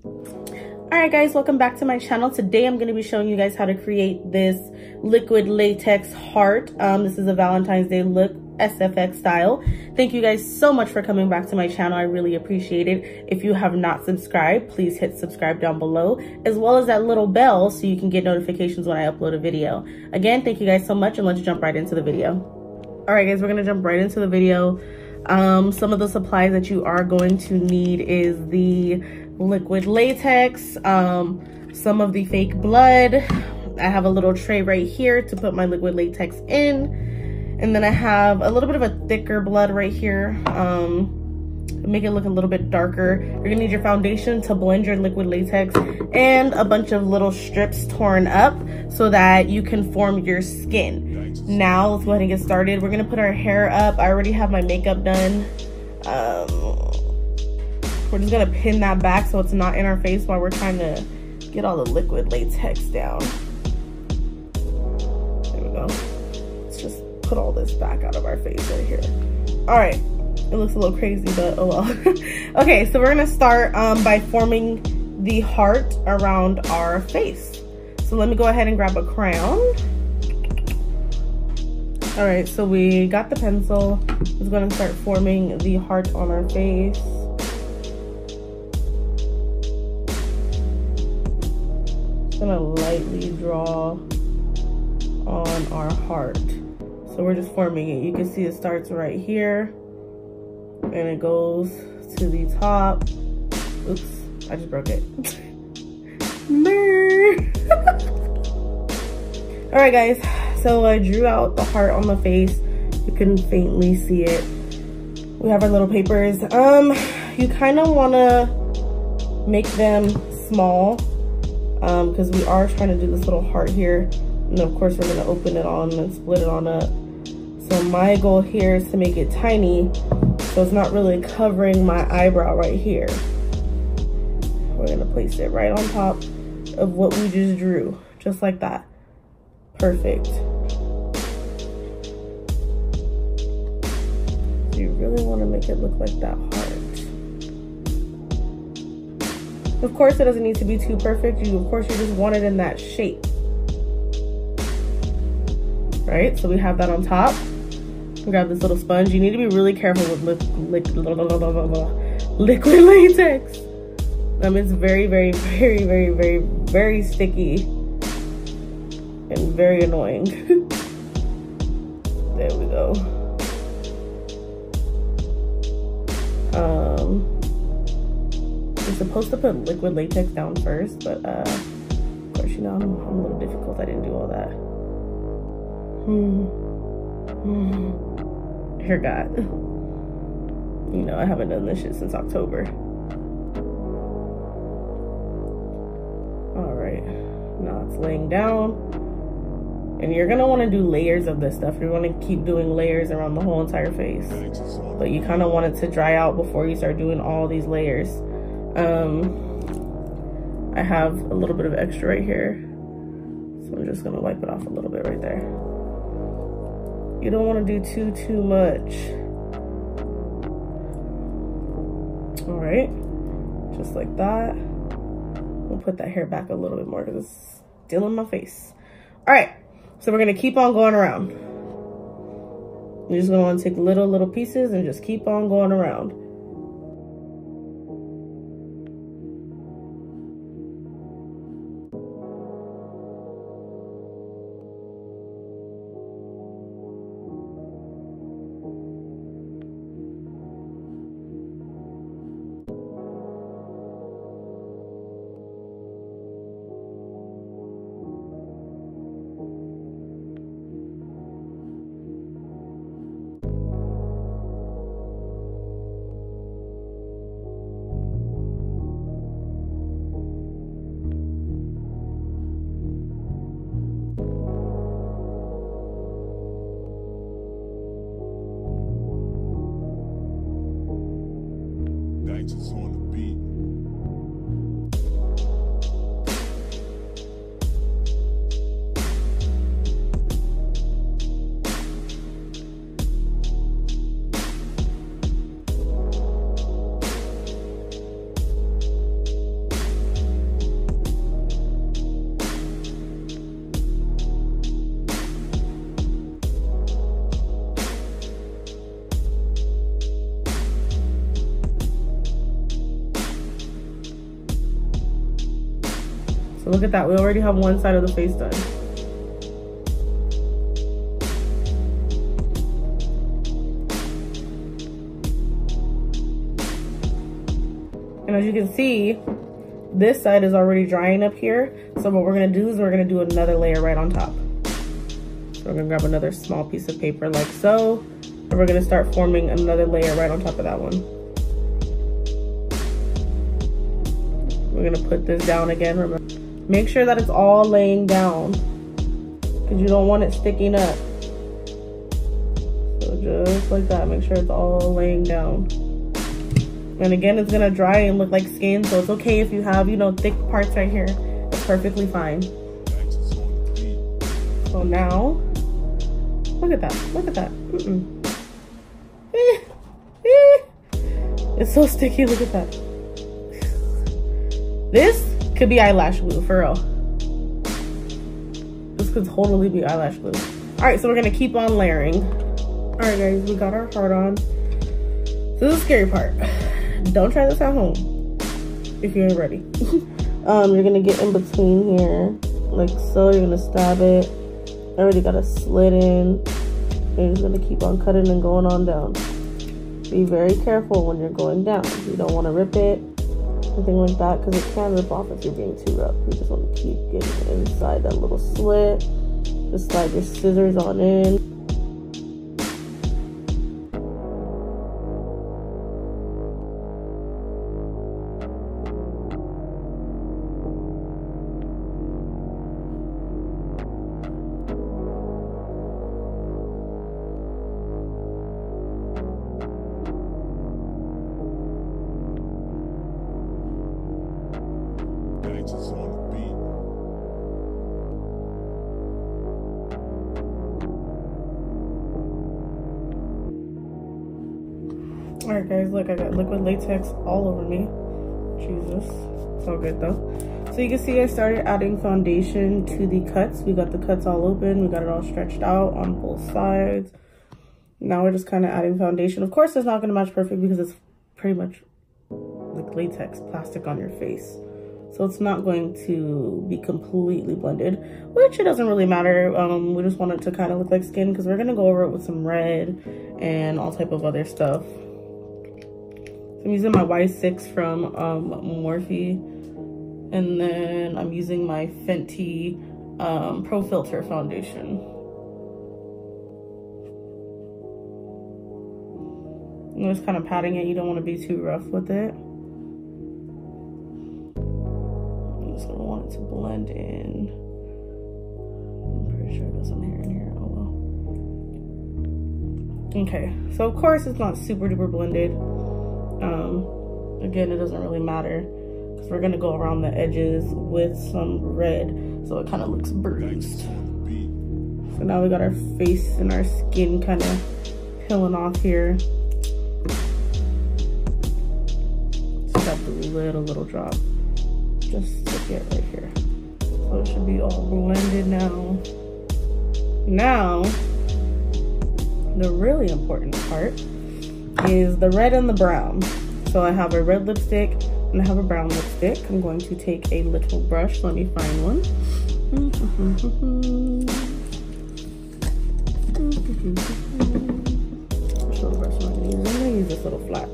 Alright guys, welcome back to my channel. Today I'm going to be showing you guys how to create this liquid latex heart. This is a Valentine's Day look, SFX style. Thank you guys so much for coming back to my channel. I really appreciate it. If you have not subscribed, please hit subscribe down below, as well as that little bell so you can get notifications when I upload a video. Again, thank you guys so much, and let's jump right into the video. Alright guys, we're going to jump right into the video. Some of the supplies that you are going to need is the liquid latex, some of the fake blood. I have a little tray right here to put my liquid latex in, and then I have a little bit of a thicker blood right here, make it look a little bit darker. You're gonna need your foundation to blend your liquid latex, and a bunch of little strips torn up so that you can form your skin. Now let's go ahead and get started. We're gonna put our hair up. I already have my makeup done. We're just gonna pin that back so it's not in our face while we're trying to get all the liquid latex down. There we go. Let's just put all this back out of our face right here. All right, it looks a little crazy, but oh well. Okay, so we're gonna start by forming the heart around our face. So let me go ahead and grab a crayon. All right, so we got the pencil. It's gonna start forming the heart on our face. Gonna lightly draw on our heart. So we're just forming it. You can see it starts right here and it goes to the top. Oops, I just broke it. All right guys, so I drew out the heart on the face. You can faintly see it. We have our little papers. You kind of want to make them small, because we are trying to do this little heart here, and of course we're going to open it on and split it on up. So my goal here is to make it tiny so it's not really covering my eyebrow right here. We're going to place it right on top of what we just drew, just like that. Perfect. So you really want to make it look like that heart. Of course, it doesn't need to be too perfect. You just want it in that shape. Right, so we have that on top. Grab this little sponge. You need to be really careful with liquid latex. It's very, very, very, very, very, very sticky and very annoying. There we go. You're supposed to put liquid latex down first, but of course, you know, I'm a little difficult. I didn't do all that. Hair God. You know, I haven't done this shit since October. All right, now it's laying down. And you're gonna wanna do layers of this stuff. You're gonna keep doing layers around the whole entire face. But you kinda want it to dry out before you start doing all these layers. I have a little bit of extra right here, so I'm just gonna wipe it off a little bit right there. You don't want to do too much. All right, just like that. We'll put that hair back a little bit more because it's still in my face. All right, so we're gonna keep on going around. You're just gonna want to take little pieces and just keep on going around. So look at that, we already have one side of the face done. And as you can see, this side is already drying up here. So what we're gonna do is we're gonna do another layer right on top. So we're gonna grab another small piece of paper like so, and we're gonna start forming another layer right on top of that one. We're gonna put this down again. Remember, make sure that it's all laying down because you don't want it sticking up. So just like that, make sure it's all laying down. And again, it's gonna dry and look like skin, so it's okay if you have, you know, thick parts right here. It's perfectly fine. So now, look at that, look at that. It's so sticky, look at that. This could be eyelash glue, for real. This could totally be eyelash glue. All right, so we're gonna keep on layering. All right, guys, we got our heart on. So this is the scary part. Don't try this at home if you ain't ready. You're gonna get in between here, like so. You're gonna stab it. I already got a slit in. You're just gonna keep on cutting and going on down. Be very careful when you're going down. You don't want to rip it, anything like that, because it can rip off if you're being too rough. You just want to keep getting inside that little slit. Just slide your scissors on in. Alright guys, look, I got liquid latex all over me. Jesus, it's all good though. So you can see I started adding foundation to the cuts. We got the cuts all open, we got it all stretched out on both sides. Now we're just kind of adding foundation. Of course, it's not going to match perfect because it's pretty much like latex plastic on your face. So it's not going to be completely blended, which it doesn't really matter. We just want it to kind of look like skin because we're going to go over it with some red and all type of other stuff. I'm using my Y6 from Morphe, and then I'm using my Fenty Pro Filter foundation. I'm just kind of patting it. You don't want to be too rough with it. I'm just gonna want it to blend in. I'm pretty sure there's some hair in here. Oh well. Okay, so of course it's not super duper blended. Again, it doesn't really matter because we're gonna go around the edges with some red so it kind of looks bruised. So now we got our face and our skin kind of peeling off here. Just got the little drop. Just stick it right here. So it should be all blended now. Now, the really important part is the red and the brown. So I have a red lipstick and I have a brown lipstick. I'm going to take a little brush. Let me find one. Which little brush am I going to use? I'm going to use this little flat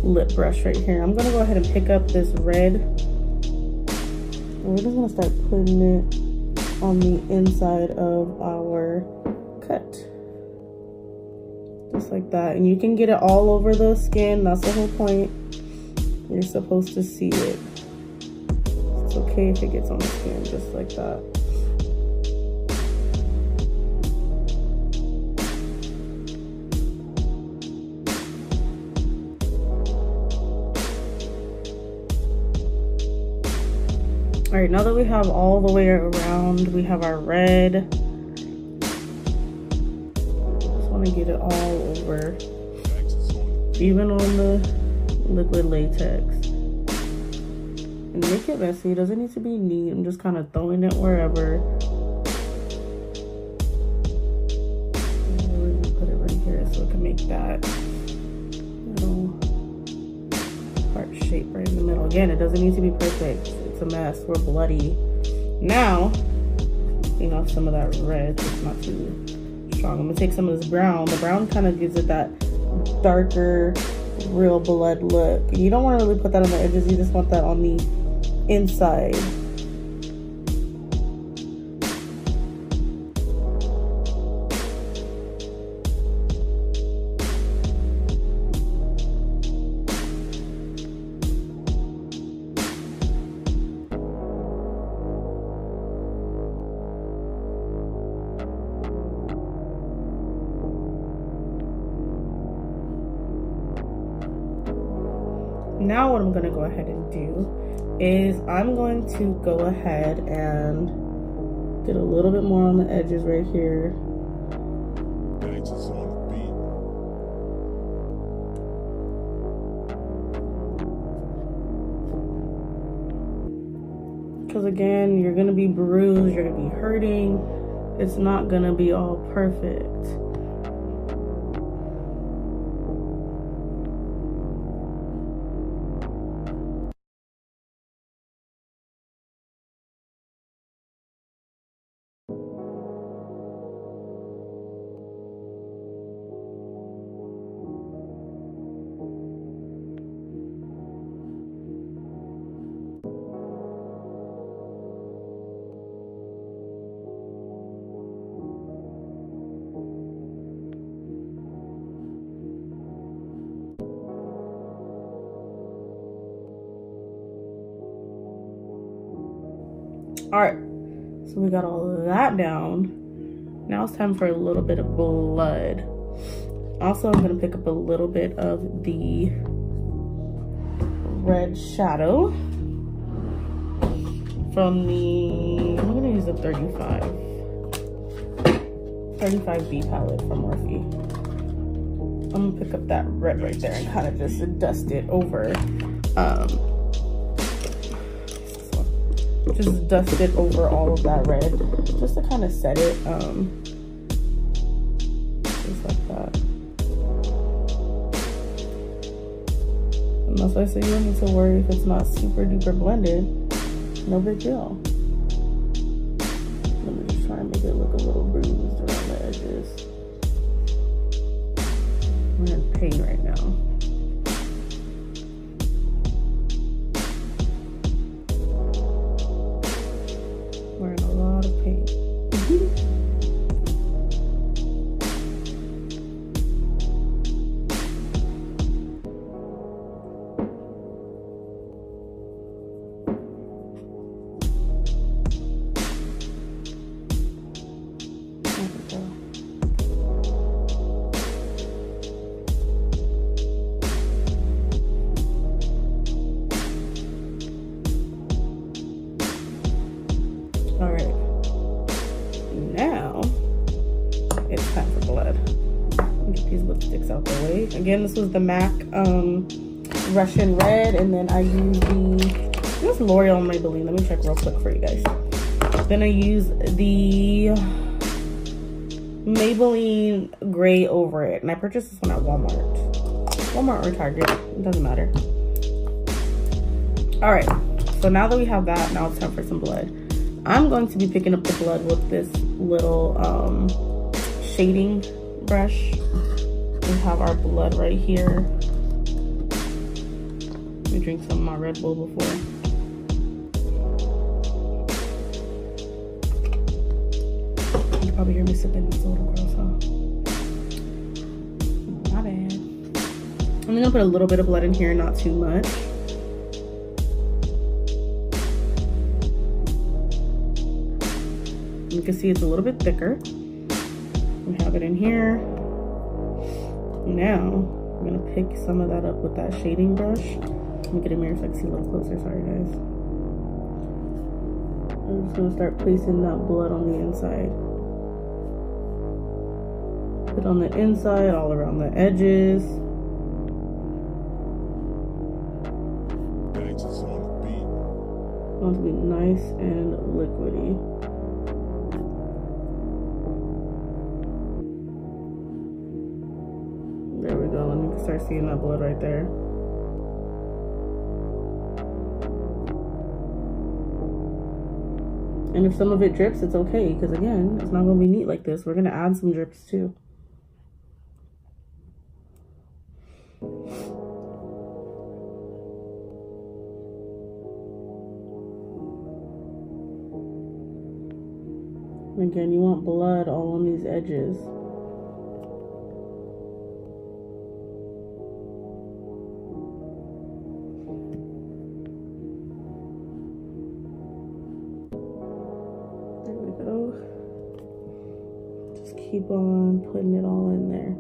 lip brush right here. I'm going to go ahead and pick up this red. And we're just going to start putting it on the inside of our cut. Just like that. And you can get it all over the skin. That's the whole point. You're supposed to see it. It's okay if it gets on the skin, just like that. All right, now that we have all the way around, we have our red. To get it all over, even on the liquid latex, and make it messy. It doesn't need to be neat. I'm just kind of throwing it wherever. Put it right here so it can make that little heart shape right in the middle. Again, it doesn't need to be perfect. It's a mess. We're bloody. Now, taking off some of that red, it's not too strong. I'm gonna take some of this brown. The brown kind of gives it that darker, real blood look. You don't want to really put that on the edges, you just want that on the inside. Now what I'm going to go ahead and do is I'm going to go ahead and get a little bit more on the edges right here. Because again, you're going to be bruised, you're going to be hurting. It's not going to be all perfect. All right, so we got all of that down. Now it's time for a little bit of blood. Also, I'm gonna pick up a little bit of the red shadow from the, I'm gonna use a 35B palette from Morphe. I'm gonna pick up that red right there and kind of just dust it over. Just dust it over all of that red, just to kind of set it, just like that. And that's why I say you don't need to worry if it's not super duper blended. No big deal. Let me just try and make it look a little bruised around the edges. I'm in pain right now. We're in a lot of pain. All right, now it's time for blood. Let me get these lipsticks out the way. Again, this was the MAC Russian Red, and then I use this L'Oreal Maybelline. Let me check real quick for you guys. Then I use the Maybelline Gray Over It, and I purchased this one at Walmart or Target, it doesn't matter. All right, so now that we have that, now it's time for some blood. I'm going to be picking up the blood with this little shading brush. We have our blood right here. Let me drink some of my Red Bull before. You can probably hear me sipping this little gross, huh? My bad. I'm gonna put a little bit of blood in here, not too much. You can see it's a little bit thicker. We have it in here. Now, I'm gonna pick some of that up with that shading brush. Let me get a mirror so I can see a little closer, sorry guys. I'm just gonna start placing that blood on the inside. Put on the inside, all around the edges. I want it to be nice and liquidy. There we go, and you can start seeing that blood right there. And if some of it drips, it's okay, because again, it's not going to be neat like this. We're going to add some drips too. Again, you want blood all on these edges. There we go. Just keep on putting it all in there.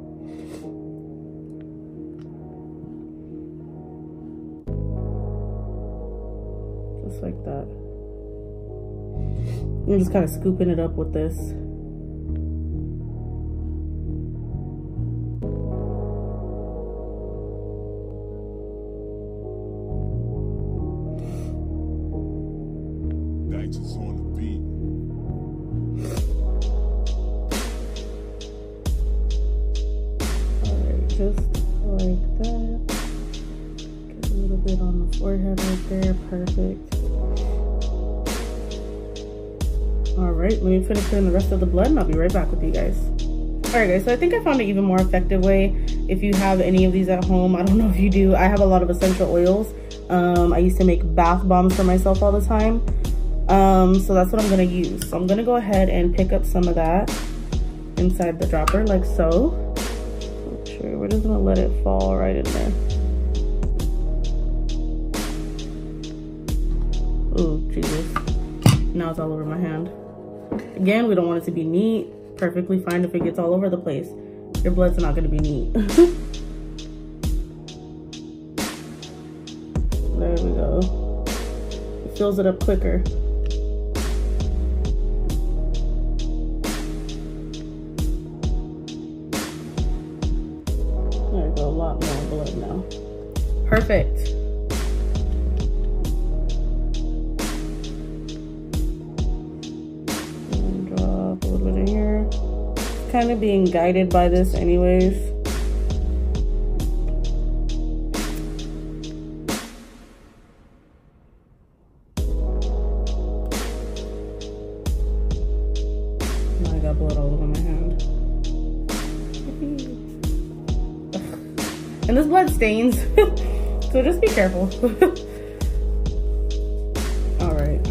Just like that. I'm just kind of scooping it up with this. Digits on the beat. Alright, just like that. Get a little bit on the forehead right there. Perfect. Alright, let me finish putting the rest of the blood and I'll be right back with you guys. Alright guys, so I think I found an even more effective way if you have any of these at home. I don't know if you do. I have a lot of essential oils. I used to make bath bombs for myself all the time. So that's what I'm going to use. So I'm going to go ahead and pick up some of that inside the dropper like so. Make sure we're just going to let it fall right in there. Ooh, Jesus. Now it's all over my hand. Again, we don't want it to be neat. Perfectly fine if it gets all over the place. Your blood's not going to be neat. There we go. It fills it up quicker. There we go, a lot more blood now. Perfect. Kind of being guided by this anyways. Now I got blood all over my hand. And this blood stains, so just be careful. All right.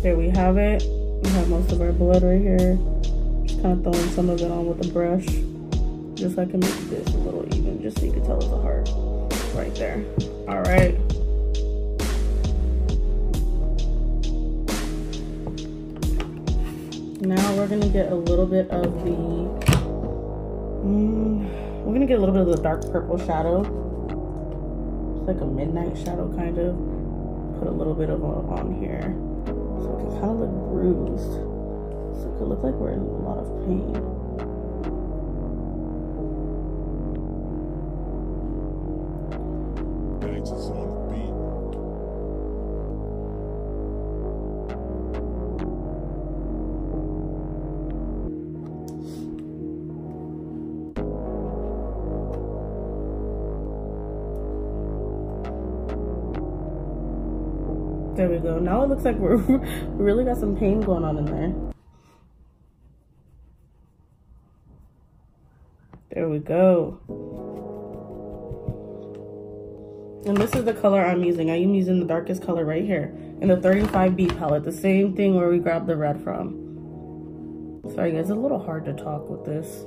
There we have it. We have most of our blood right here. Just kind of throwing some of it on with a brush, just so I can make this a little even, just so you can tell it's a heart right there. All right. Now we're gonna get a little bit of the, we're gonna get a little bit of the dark purple shadow. It's like a midnight shadow kind of. Put a little bit of it on here. So it can kind of look bruised. So it could look like we're in a lot of pain. Digits on the beat. There we go. Now it looks like we really got some pain going on in there. There we go. And this is the color I'm using. I am using the darkest color right here in the 35B palette. The same thing where we grabbed the red from. Sorry guys, it's a little hard to talk with this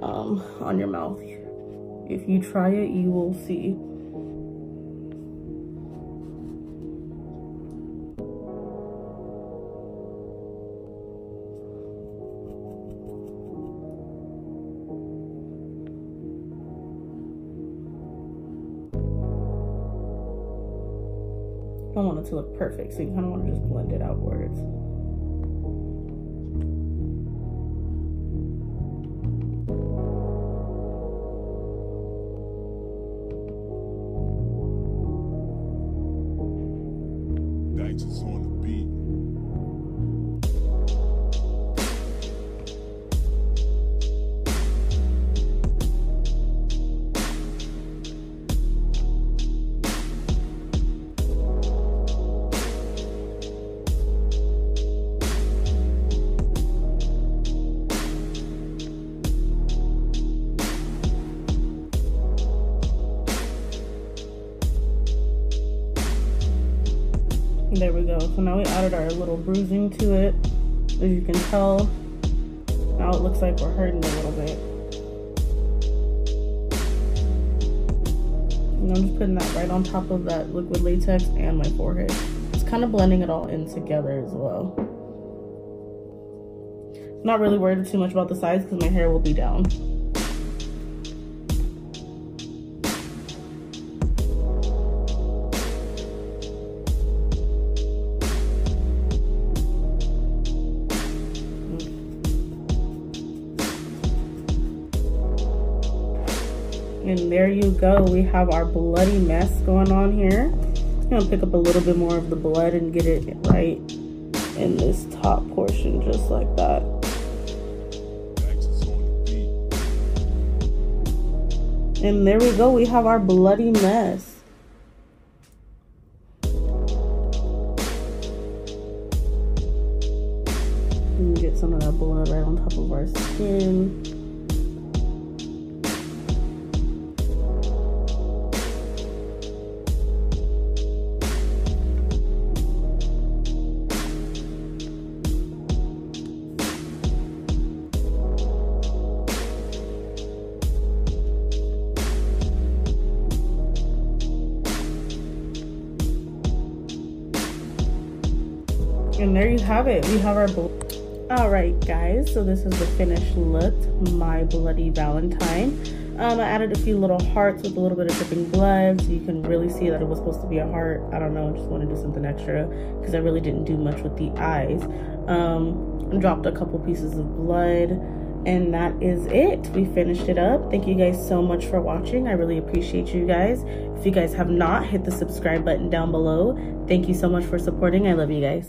on your mouth. If you try it, you will see. I don't want it to look perfect, so you kind of want to just blend it outwards. Digits on the beat. There we go. So now we added our little bruising to it. As you can tell, now it looks like we're hurting a little bit. And I'm just putting that right on top of that liquid latex and my forehead. It's kind of blending it all in together as well. Not really worried too much about the size because my hair will be down. And there you go, we have our bloody mess going on here. I'm gonna pick up a little bit more of the blood and get it right in this top portion, just like that. And there we go, we have our bloody mess. And get some of that blood right on top of our skin. And there you have it, we have our all right guys, so this is the finished look, my Bloody Valentine. I added a few little hearts with a little bit of dripping blood, so you can really see that it was supposed to be a heart. I don't know, I just want to do something extra because I really didn't do much with the eyes. I dropped a couple pieces of blood, and that is it. We finished it up. Thank you guys so much for watching. I really appreciate you guys. If you guys have not, hit the subscribe button down below. Thank you so much for supporting. I love you guys.